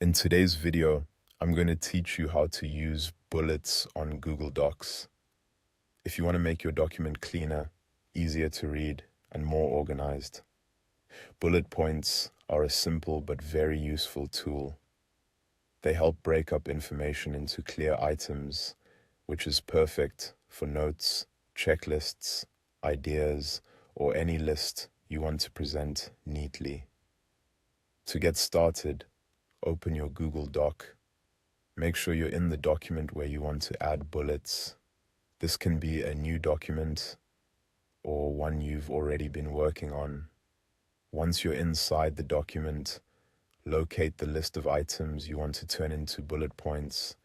In today's video, I'm going to teach you how to use bullets on Google Docs. If you want to make your document cleaner, easier to read, and more organized, bullet points are a simple but very useful tool. They help break up information into clear items, which is perfect for notes, checklists, ideas, or any list you want to present neatly. To get started, open your Google Doc. Make sure you're in the document where you want to add bullets. This can be a new document or one you've already been working on. Once you're inside the document, locate the list of items you want to turn into bullet points.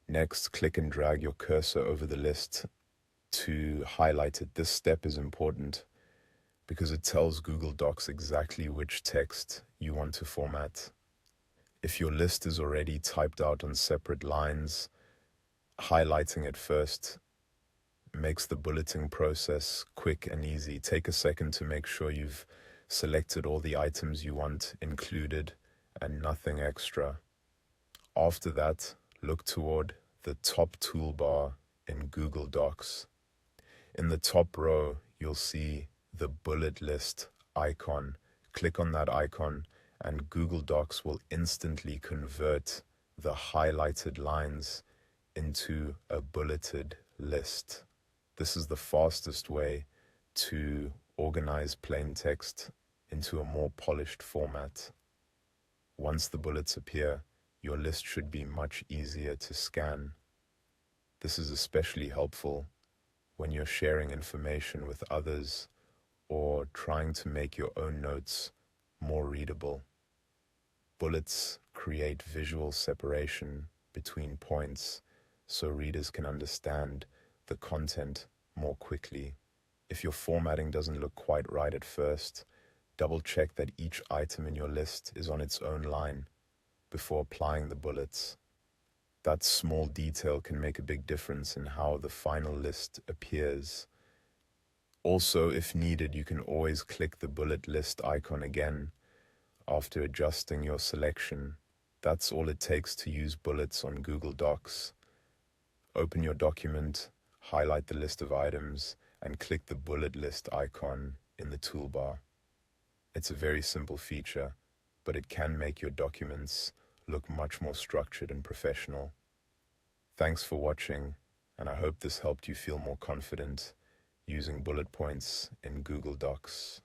Next, click and drag your cursor over the list to highlight it. This step is important because it tells Google Docs exactly which text you want to format. If your list is already typed out on separate lines, highlighting it first makes the bulleting process quick and easy. Take a second to make sure you've selected all the items you want included and nothing extra. After that, look toward the top toolbar in Google Docs. In the top row, you'll see the bullet list icon. Click on that icon and Google Docs will instantly convert the highlighted lines into a bulleted list. This is the fastest way to organize plain text into a more polished format. Once the bullets appear, your list should be much easier to scan. This is especially helpful when you're sharing information with others or trying to make your own notes more readable. Bullets create visual separation between points so readers can understand the content more quickly. If your formatting doesn't look quite right at first, double check that each item in your list is on its own line before applying the bullets. That small detail can make a big difference in how the final list appears. Also, if needed, you can always click the bullet list icon again after adjusting your selection. That's all it takes to use bullets on Google Docs. Open your document, highlight the list of items, and click the bullet list icon in the toolbar. It's a very simple feature, but it can make your documents look much more structured and professional. Thanks for watching, and I hope this helped you feel more confident using bullet points in Google Docs.